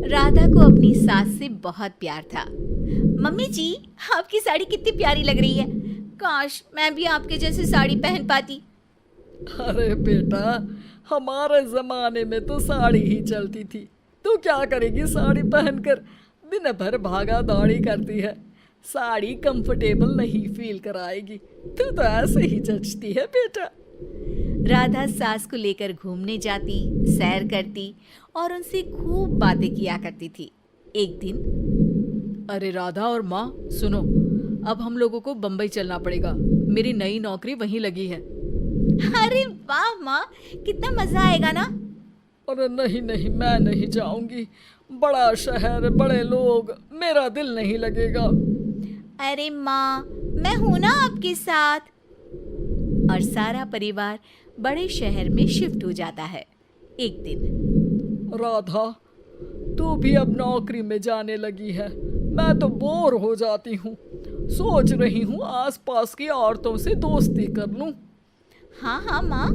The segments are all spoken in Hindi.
राधा को अपनी सास से बहुत प्यार था। मम्मी जी, आपकी साड़ी कितनी प्यारी लग रही है। काश मैं भी आपके जैसी साड़ी पहन पाती। अरे बेटा, हमारे जमाने में तो साड़ी ही चलती थी। तू क्या करेगी साड़ी पहनकर? दिन भर भागा दौड़ी करती है। साड़ी कंफर्टेबल नहीं फील कराएगी। तू तो ऐसे ही जचती है बेटा। राधा सास को लेकर घूमने जाती, सैर करती और उनसे खूब बातें किया करती थी। एक दिन, अरे राधा और माँ सुनो, अब हम लोगों को बम्बई चलना पड़ेगा। मेरी नई नौकरी वहीं लगी है। अरे वाह माँ, कितना मजा आएगा ना। अरे नहीं नहीं, मैं नहीं जाऊंगी। बड़ा शहर, बड़े लोग, मेरा दिल नहीं लगेगा। अरे माँ, मैं हूं ना आपके साथ। और सारा परिवार बड़े शहर में शिफ्ट हो जाता है। एक दिन, राधा, तू भी अब नौकरी में जाने लगी है। मैं तो बोर हो जाती हूँ। सोच रही हूँ आसपास की औरतों से दोस्ती कर लूँ। हाँ हाँ माँ,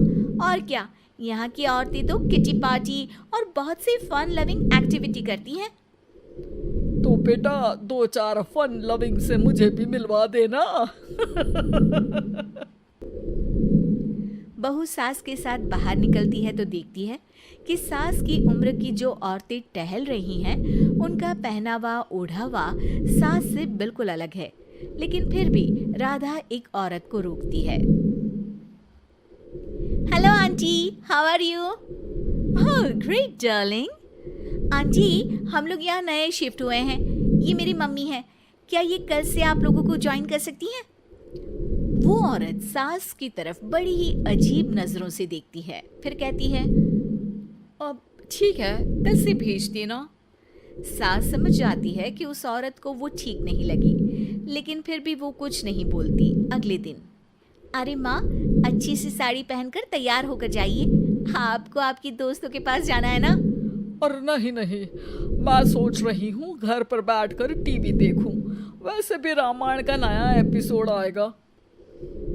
और क्या, यहाँ की औरतें तो किटी पार्टी और बहुत सी फन लविंग एक्टिविटी करती हैं। तो बेटा, 2-4 फन लविंग से मुझे भी मिलवा देना। बहू सास के साथ बाहर निकलती है तो देखती है कि सास की उम्र की जो औरतें टहल रही हैं, उनका पहनावा ओढ़ावा सास से बिल्कुल अलग है। लेकिन फिर भी राधा एक औरत को रोकती है। Hello aunty, how are you? Oh great darling. Aunty, हम लोग यहाँ नए शिफ्ट हुए हैं। ये मेरी मम्मी है। क्या ये कल से आप लोगों को ज्वाइन कर सकती हैं? वो औरत सास की तरफ बड़ी ही अजीब नजरों से देखती है, फिर कहती है, अब ठीक है, कल से भेज देना। सास समझ जाती है कि उस औरत को वो ठीक नहीं लगी, लेकिन फिर भी वो कुछ नहीं बोलती। अगले दिन, अरे माँ, अच्छी सी साड़ी पहनकर तैयार होकर जाइए। आपको आपकी दोस्तों के पास जाना है ना। और नहीं नहीं, मैं सोच रही हूँ घर पर बैठकर टीवी देखूं। वैसे भी रामायण का नया एपिसोड आएगा।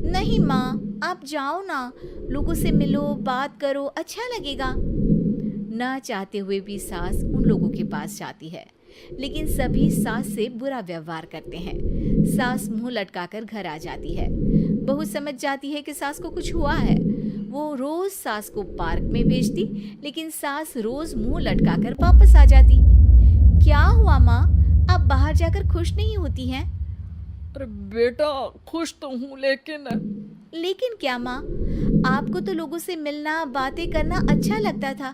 नहीं माँ, आप जाओ ना, लोगों से मिलो, बात करो, अच्छा लगेगा। ना चाहते हुए भी सास उन लोगों के पास जाती है, लेकिन सभी सास से बुरा व्यवहार करते हैं। सास मुंह लटकाकर घर आ जाती है। बहू समझ जाती है कि सास को कुछ हुआ है। वो रोज सास को पार्क में भेजती, लेकिन सास रोज मुंह लटकाकर वापस आ जाती। क्या हुआ माँ, आप बाहर जाकर खुश नहीं होती हैं? अरे बेटा, खुश तो हूँ, लेकिन क्या माँ? आपको तो लोगों से मिलना, बातें करना अच्छा लगता था।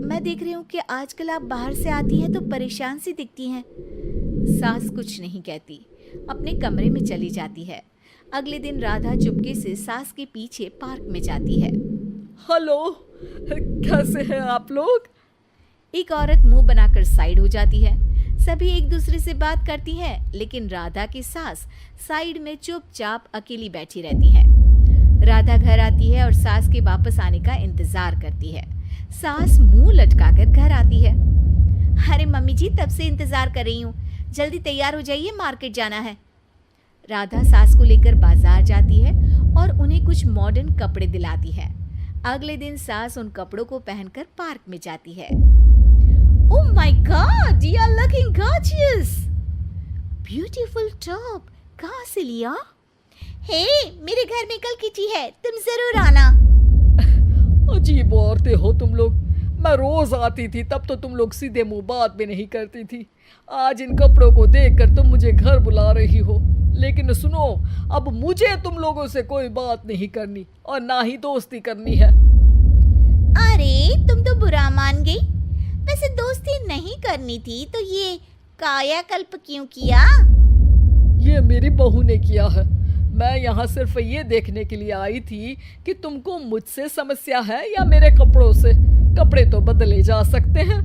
मैं देख रही हूँ कि आजकल आप बाहर से आती हैं तो परेशान सी दिखती हैं। सास कुछ नहीं कहती, अपने कमरे में चली जाती है। अगले दिन राधा चुपके से सास के पीछे पार्क में जाती है। हेलो, कैसे हैं आप लोग? एक औरत मुंह बनाकर साइड हो जाती है। सभी एक दूसरे से बात करती हैं, लेकिन राधा की सास साइड में चुपचाप अकेली बैठी रहती है। राधा घर आती है और सास के वापस आने का इंतजार करती है। सास मुंह लटकाकर घर आती है। अरे मम्मी जी, तब से इंतजार कर रही हूँ, जल्दी तैयार हो जाइए, मार्केट जाना है। राधा सास को लेकर बाजार जाती है और उन्हें कुछ मॉडर्न कपड़े दिलाती है। अगले दिन सास उन कपड़ों को पहनकर पार्क में जाती है। Oh my God, you are looking gorgeous. Beautiful top. कहाँ से लिया? हे, मेरे घर में कल किटी है, तुम जरूर आना। अजीब औरतें हो तुम लोग। मैं रोज आती थी, तब तो तुम लोग सीधे मुंह बात भी नहीं करती थी। आज इन कपड़ों को देखकर तुम मुझे घर बुला रही हो। लेकिन सुनो, अब मुझे तुम लोगों से कोई बात नहीं करनी और ना ही दोस्ती करनी है। अरे, तुम तो बुरा मान गई। वैसे दोस्ती नहीं करनी थी तो ये कायाकल्प क्यों किया? ये मेरी बहू ने किया है। मैं यहाँ सिर्फ ये देखने के लिए आई थी कि तुमको मुझसे समस्या है या मेरे कपड़ों से। कपड़े तो बदले जा सकते हैं।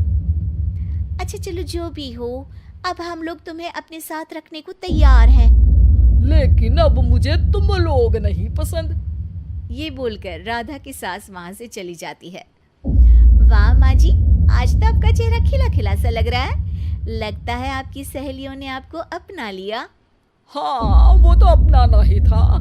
अच्छा चलो, जो भी हो, अब हम लोग तुम्हें अपने साथ रखने को तैयार हैं। लेकिन अब मुझे तुम लोग नहीं पसंद। ये बोलकर राधा की सास वहां से चली जाती है। वाह माँ जी, आज तो आपका चेहरा खिला खिला सा लग रहा है। लगता है आपकी सहेलियों ने आपको अपना लिया। हाँ, वो तो अपनाना ही था।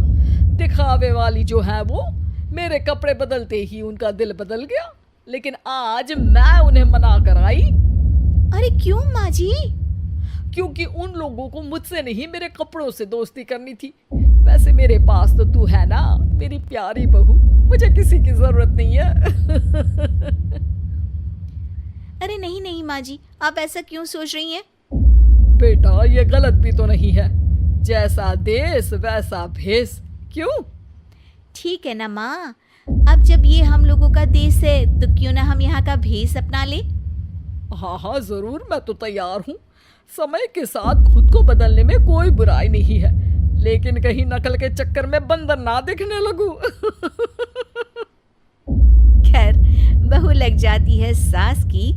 दिखावे वाली जो है वो, मेरे कपड़े बदलते ही उनका दिल बदल गया। लेकिन आज मैं उन्हें मना कर आई बुलाई? अरे क्यों माँ जी? क्योंकि उन लोगों को मुझसे नहीं मेरे कपड़ों से दोस्ती करनी थी। वैसे मेरे पास तो तू है ना, मेरी प्यारी बहू, मुझे किसी की जरूरत नहीं है। अरे नहीं नहीं माँ जी, आप ऐसा क्यों सोच रही हैं? बेटा ये गलत भी तो नहीं है, जैसा देश वैसा भेष। क्यों? ठीक है ना माँ, अब जब ये हम लोगों का देश है तो क्यों ना हम यहाँ का भेष अपना ले। हाँ हाँ जरूर, मैं तो तैयार हूँ। समय के साथ खुद को बदलने में कोई बुराई नहीं है, लेकिन कहीं नकल के चक्कर में बंदर ना दिखने लगूं। खैर, बहू लग जाती है सास की